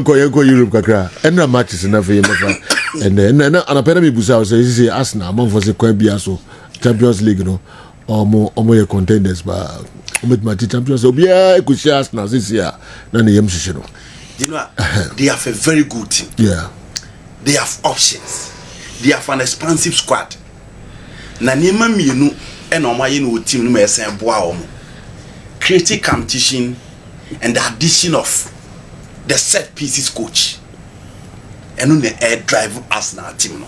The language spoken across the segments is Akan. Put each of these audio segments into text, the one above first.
go Europe kakra. And matches enough for you. And then a pandemic busa say Arsenal among for the Quabiaso Champions League, no, or more contenders, but with my champions, so yeah, could share Arsenal this year. None of them, you know, they have a very good team. Yeah, they have options. They have an expansive squad. Na niema mienu and omaye no team no esen boa omo. Creative competition and the addition of the set pieces coach. And on the air drive Arsenal team no.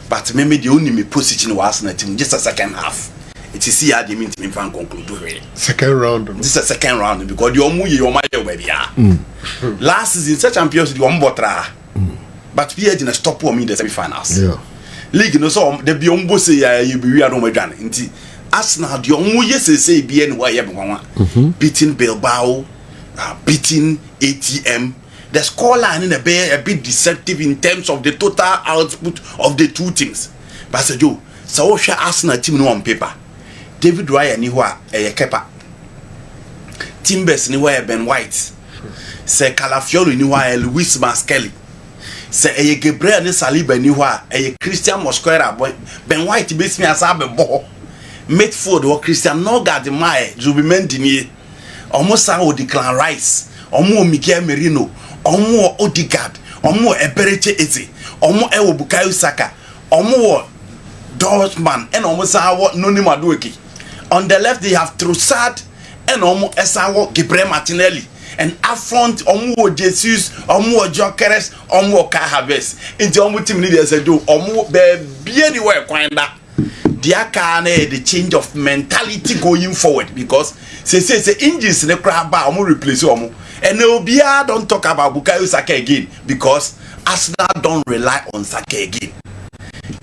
But maybe the only position was Arsenal team just a second half. It is here they mean to fan conclude. Second round. This is a second round because the omu ye omaye where they are. Last season such champions the ombotra. But we had in a stop for me in the semi-finals. Yeah. League no so the be ombo say you be we are no medjan. Nti Arsenal the omu yes say be anywhere beating Bilbao, beating ATM. The scoreline in a bit deceptive in terms of the total output of the two teams. But say Joe, so share Arsenal team no on paper. David Raya ni wa kepa. Timbers ni wa Ben White. Say Calafiori ni wa Luis Maskelly. Say Gabriel ni Saliba ni wa Christian Mosquera boy Ben White base me asabe bo. Midfield or Christian Nogard Mae Zubimendi ni. Almost how Declan Rice. Omo Miguel Merino. Omo Odegaard, Omo Ebereche Eze, Omo Ewo Bukayo Saka, Omo Dortmund, and Omo Sawo Noni Madueke. On the left they have Trossard and Omo Esawo Gabriel Martinelli. And up front Omo Jesus, Omo Jokeres, Omo Kahabes. Into Omo team leaders do Omo be anywhere kwanda. Dia kane the change of mentality going forward because say injuries in the crab ba Omo replace Omo. And Obia don't talk about Bukayo Saka again because Arsenal don't rely on Saka again.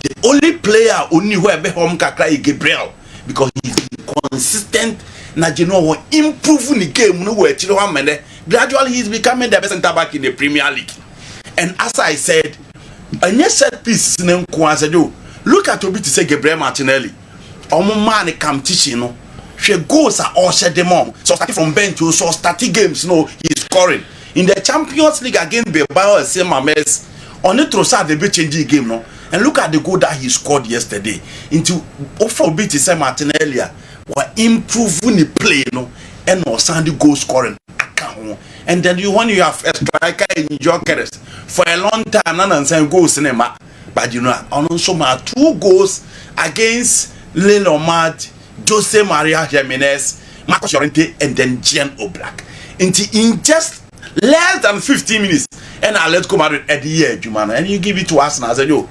The only player only who ever home kakra is Gabriel because he's consistent. Na Genoa improve the game. No way, gradually he's becoming the best centre back in the Premier League. And as I said, a new set piece in Kwanzaa. Look at Obi to say Gabriel Martinelli. Omo man competition no. She goes are all shed them on. So starting from bench to so starting games, no, he's scoring. In the Champions League against Bilbao and same Ames, on the Trossard they be changing game, no. And look at the goal that he scored yesterday. Into offer bit to say Martinelli were improving the play, no, and no Sandy goal scoring. And then when you have a striker in Jokeres for a long time, none and saying goals cinema. But you know, also my 2 goals against Lenormand, Jose Maria Jimenez, Marcos Llorente, and then Gian Oblak. In just less than 15 minutes, and I let come out at the year, Jumana, and you give it to us. And I said, yo,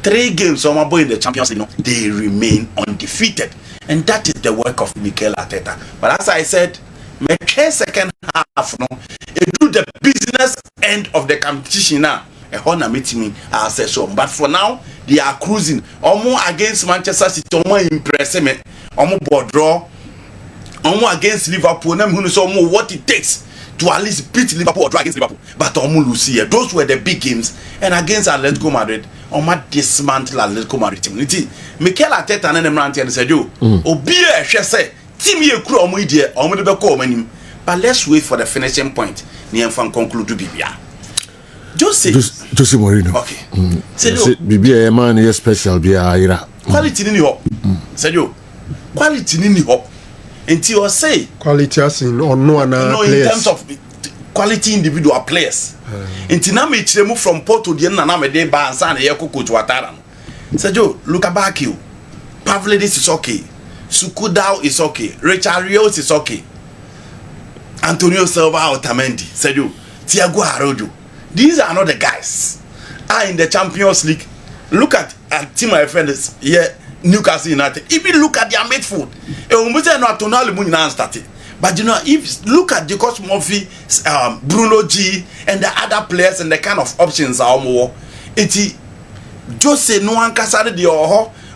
3 games on my boy in the Champions League, they remain undefeated. And that is the work of Mikel Arteta. But as I said, my second half, no, it do the business end of the competition now. A meeting I said so. But for now, they are cruising. Almost against Manchester City, almost impressive. Almost board draw. Almost against Liverpool. Them who know what it takes to at least beat Liverpool or draw against Liverpool. But almost lose here. Those were the big games. And against Atletico Madrid, almost dismantle Atletico Madrid team. Mikel Arteta and them ran and said, "Yo, Obia, she said, team ye crew almost there. Almost the call many. But let's wait for the finishing point. Niam fan conclude to Bibia." Jose Mourinho. Okay. Bibi a man is special. Be a quality in your. Said you. Quality in your. Until you say quality as in or no in terms of quality individual players. Until now me move from Porto the end na me dey ba ansa na ye coach Ouattara. Said you look back you. Pavlidis is okay. Sukudao is okay. Richard Rios is okay. Antonio Silva Otamendi. Said you. Thiago Arojo. These are not the guys. Are in the Champions League. Look at team my friends here, Newcastle United. If you look at their midfield, but you know, if look at Jacobs Murphy, Bruno G, and the other players and the kind of options are more. It's just no one can say the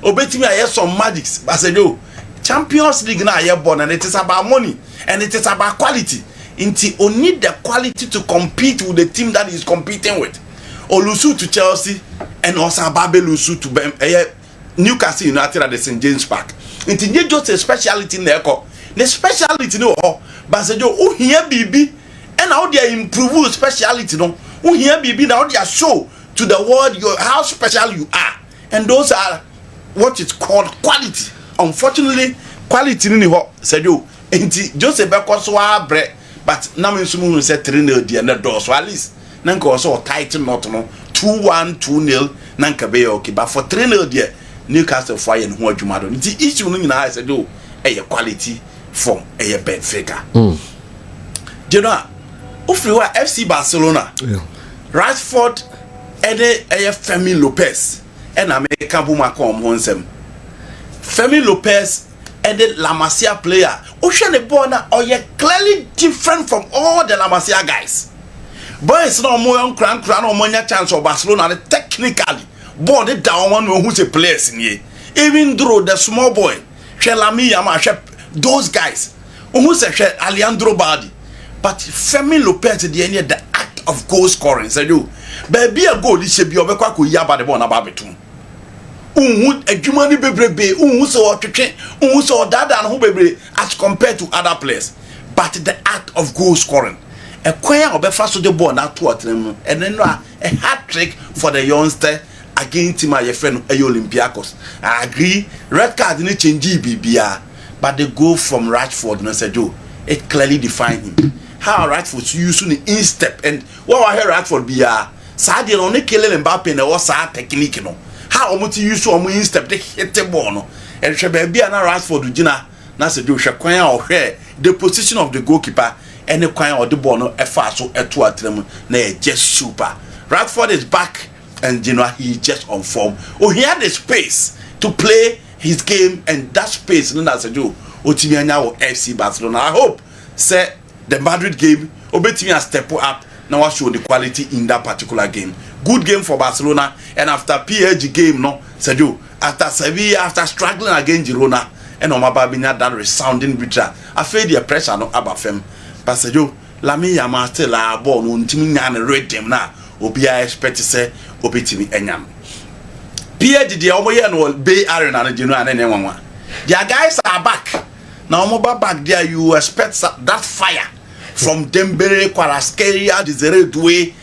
obey me. I have some magics. I said, "Yo, Champions League now you're born, and it is about money and it is about quality." Until you need the quality to compete with the team that is competing with. Olusu to Chelsea and also Babelusu to Newcastle United at the St. James Park. Until you just a speciality in there. The speciality no but say yo here BB and how they improve speciality no Who here be now they show to the world how special you are, and those are what is called quality. Unfortunately, quality in the said you ain't Joseph Bekoswa bread, but now in some said 3-0 the end door, so at least Nanka also title not no 2-1 2-0 Nanka be okay, but for 3-0 there Newcastle fire and who you madam. The issue in I said do a quality from a bed figure. You know, if you are FC Barcelona, Rashford and a Femi Lopez and American Buma come home. Femi Lopez and the La Masia player. Ocean the border or you clearly different from all the La Masia guys. But it's not more on crown or more chance of Barcelona technically. Born it down one who's a place in here. Even though the small boy, Shelami Yama, those guys, who's a Alejandro Baldi. But Femi Lopez the end the act of goal scoring. Say you, baby a goal this should be over kwa yaba the one about it. A Jumani bebrebe, so that and who bebre as compared to other players. But the act of goal scoring. A choir of first the ball now to them, and then a hat trick for the youngster against my friend Olympiacos. I agree, red card didn't change BBR, but the goal from Rashford, no said you, it clearly defined him. How Rashford using the instep and what I heard Rashford be Sadia only killing Mbappe and was technique no. How much you use on instep they hit the ball no. And she be an Rashford Gina na said you shakwan or hair the position of the goalkeeper and the coin or the ball no fast so at 2 at them na just super. Rashford is back and you know he just on form. Oh, he had the space to play his game and that space no na said you Otimianya or FC Barcelona. I hope say the Madrid game Obetimia step up now show the quality in that particular game. Good game for Barcelona and after PSG game no said you after Sevilla after struggling against Girona and Omababinya that resounding victory. I feel the pressure no abafem. But said you Lami Yama still a ball no Ntiminya and red them na obi I expect to say Obetimi enyam. PSG the omoye no Bay Arena no Girona and anyone. Their guys are back. Now, mobile back there, you expect that fire from Dembele, Kvaratskhelia, Desiree Doué,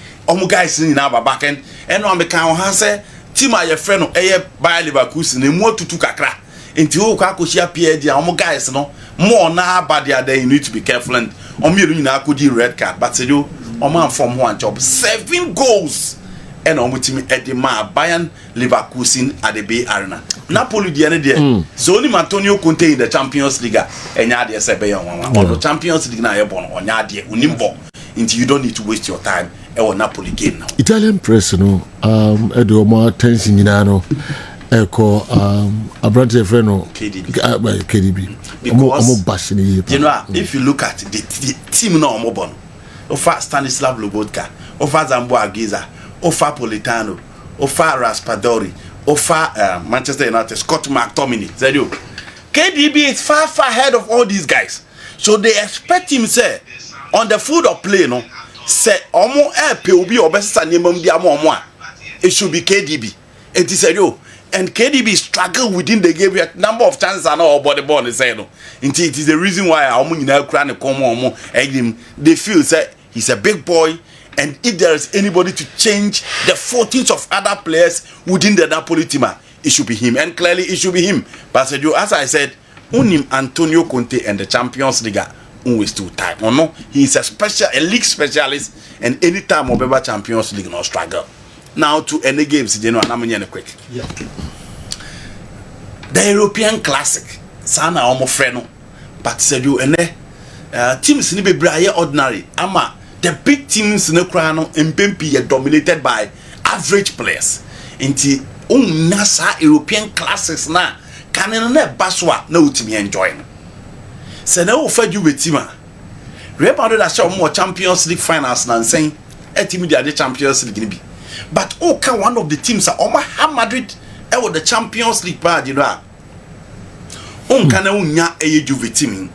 guys in our back end. And on the count, has said, Tima, your friend, by Leverkusen, and more to Kakra. Until Kakushia PSG, guys, no more now, but there you need to be careful. And Omirina could do red card, but say you, man from one job, 7 goals. And Omutimi at the Bayern Leverkusen at the Bay Arena. Napoli the other day. So only Antonio Conte in the Champions League and Yadia Sebeyon on the Champions League now on Yadia Unimbo until you don't need to waste your time or Napoli game now. Italian press no Edo more tension in Naro Echo Abrante Freno KDB because you know if you look at the team now Mobon Ofa Stanislav Lobotka Ofa Zambo Agiza Ofa Politano, Ofa Raspadori, Ofa Manchester United, Scott McTominay. Zedu. KDB is far ahead of all these guys. So they expect him say on the field of play, no, say Omo POB or best it should be KDB. It is Zedu. And KDB struggle within the game. Number of chances are not about the ball. They say no. Indeed, it is the reason why Omo in Ukraine come on. They feel say he's a big boy. And if there is anybody to change the fortunes of other players within the Napoli team, it should be him. And clearly, it should be him. But as I said, Unim Antonio Conte and the Champions League always too time. Or no, he is a league specialist, and any time of ever Champions League no struggle. Now to any games, you know, and I'm quick. Yeah. The European Classic, Sana Omo Freno, but said you and teams ni be ordinary. Ama. The big teams in the crown and Pempi are dominated by average players. Inti nasa European classes na kanene baswa na utimi enjoying. Se na offer you with team. Real Madrid are show more Champions League finals na saying team dey Champions League be. But one of the teams are Real Madrid with the Champions League bad you know. Kana unya Juve team.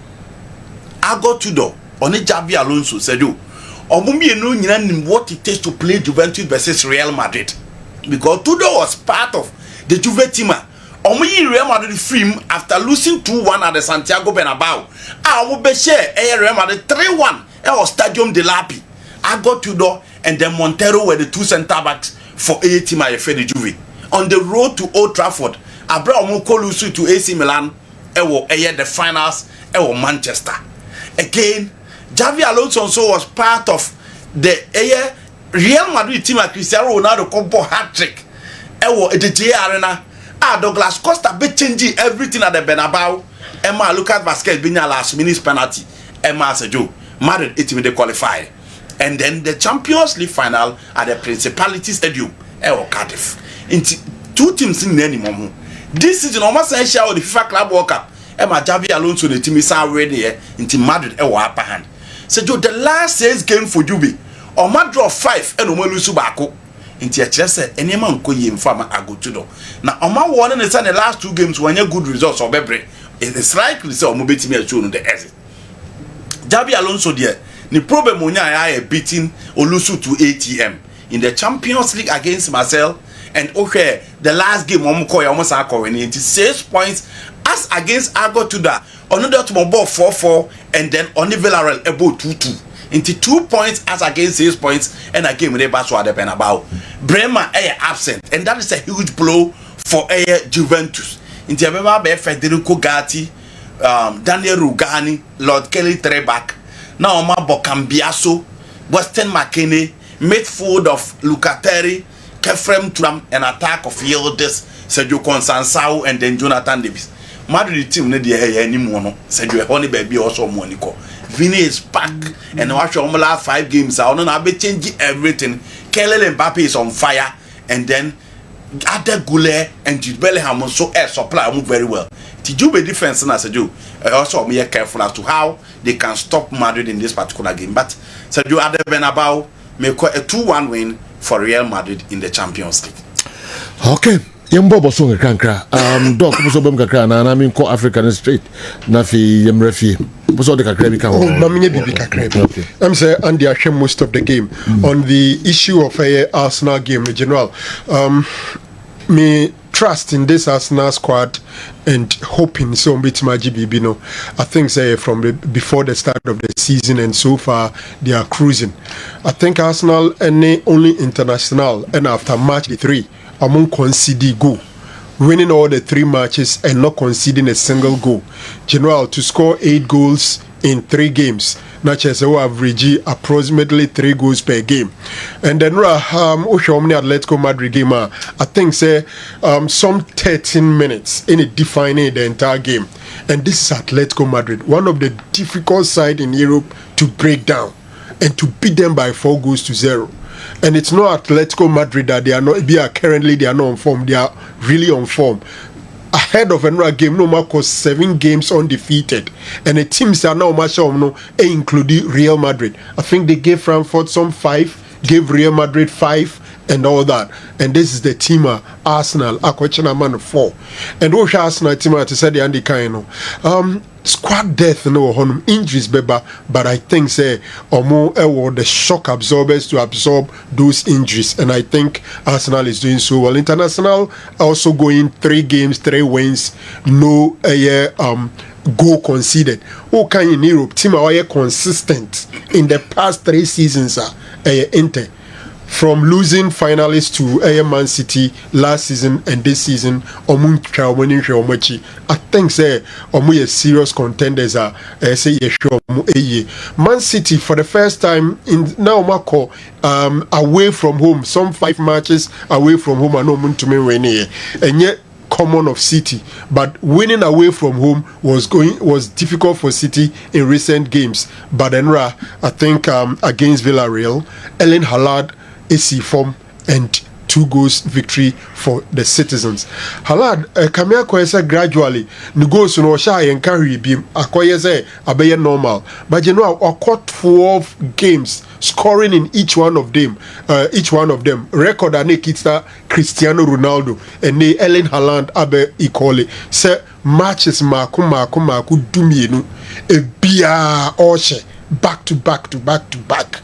Ago Tudor on Javi Alonso said you Omumbi no nyina what it takes to play Juventus versus Real Madrid because Tudor was part of the Juve team. Omuyi Real Madrid free after losing 2-1 at the Santiago Bernabeu. Omu be share Real Madrid 3-1 at Stadium de Lapi. I got Tudor and then Montero were the two centre backs for a team at Fede Juve. On the road to Old Trafford, Abraham Kolusu to AC Milan, the finals, Manchester. Again, Xavi Alonso also was part of the Real Madrid team at Cristiano Ronaldo combo hat-trick. The J Arena. Douglas Costa be changing everything at the Bernabeu. Emma Lucas Vasquez being a last minute penalty. Emma Sejo. Madrid it will qualify. And then the Champions League final at the Principality Stadium. Cardiff. Into two teams in any moment. This season almost essential the FIFA Club World Cup. Emma Xavi Alonso the team is already into Madrid upper hand. Sejo the last 6 games for Juve. Or Madrid draw 5 and Omo lose bako. Into a chess any man ko yim farmer agotudo. Now Oma won in the last 2 games when you good results or bebre. It's likely so Omo betting me shown the exit. Xavi Alonso there. The problem Munya beating Olusu to ATM in the Champions League against Marseille. And okay, the last game Omo almost into 6 points as against Argo Tuda. Another to ball 4-4 and then only Villarreal about 2-2. Into 2 points as against 6 points and a game with a Baswa depend about Bremer absent, and that is a huge blow for Juventus. Into a Federico Gatti, Daniel Rugani, Lord Kelly Treback, Naoma Bokambiaso, Weston McKinney, midfield of Lucateri, Kerm Tram, an attack of Yildiz, Sergio Consansao, and then Jonathan Davis. Madrid team need the anymore. Sergio Honey baby also Monico. Vini is back, and watch the last 5 games. I don't know, I'll be changing everything. Kylian Mbappe is on fire, and then Ada Goulet and Jude Bellingham also supply move very well. To do the defense, and I said, also be careful as to how they can stop Madrid in this particular game. But Sergio Ada Bernabeu make a 2-1 win for Real Madrid in the Champions League. Okay. Yembo so kankra doc so bem kakra na mi ko African straight na fi yemrefi so de kakra bi kan na me bibi kakra bi I'm say Andy Ashem most of the game on the issue of Arsenal game in general. Me trust in this Arsenal squad and hoping so bit my GBB no. I think say from before the start of the season and so far they are cruising. I think Arsenal only international and after match 3 among concede goal, winning all the 3 matches and not conceding a single goal. General to score 8 goals in 3 games. Nachese average approximately 3 goals per game. And then Atletico Madrid game, I think say some 13 minutes in it defining the entire game. And this is Atletico Madrid, one of the difficult side in Europe to break down and to beat them by 4-0. And it's not Atletico Madrid that they are not currently they are not on form. They are really on form. Ahead of another game, no more 7 games undefeated. And the teams are now much including Real Madrid. I think they gave Frankfurt some 5, gave Real Madrid 5 and all that. And this is the team Arsenal, Akwechana man 4. And what Arsenal team to say the Andy Kaino. Squad death no honum injuries beba, but I think say or the shock absorbers to absorb those injuries, and I think Arsenal is doing so well. International also going 3 games, 3 wins, no goal conceded. Who can in Europe team are consistent in the past 3 seasons Inter. From losing finalists to Man City last season and this season, I think say serious contenders are Man City for the first time in now Marco away from home, some 5 matches away from home and yet common of City, but winning away from home was difficult for City in recent games. But then I think against Villarreal, Erling Haaland AC form and 2 goals victory for the citizens. Haaland Kamia Koyesa gradually the goals no shy and carry beam akoyese abeye normal. But you know I caught 12 games scoring in each one of them. Record and kita Cristiano Ronaldo and the Erling Haaland abe equally. Say matches maku dumienu e bia oshe back to back.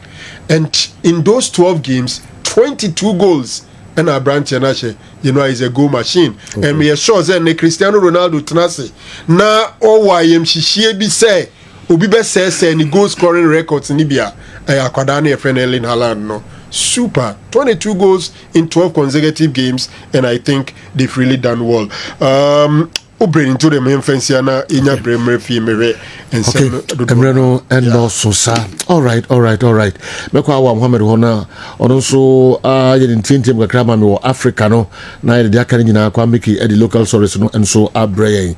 And in those 12 games, 22 goals. And our branch is a goal machine. Okay. And we are sure that Cristiano Ronaldo tenase. Na OYM she be say, Obi be say any goal scoring records in Libya. Akwadane friend Erling Haaland no. super. 22 goals in 12 consecutive games, and I think they've really done well. Bring into the main fence na inya bremer fi mere and okay emreno and no so sa all right meko awa Muhammad hona ono so yin tintim kakra ma me wo Africa no na ye de aka nyina kwa meki e the local stories no and so abrey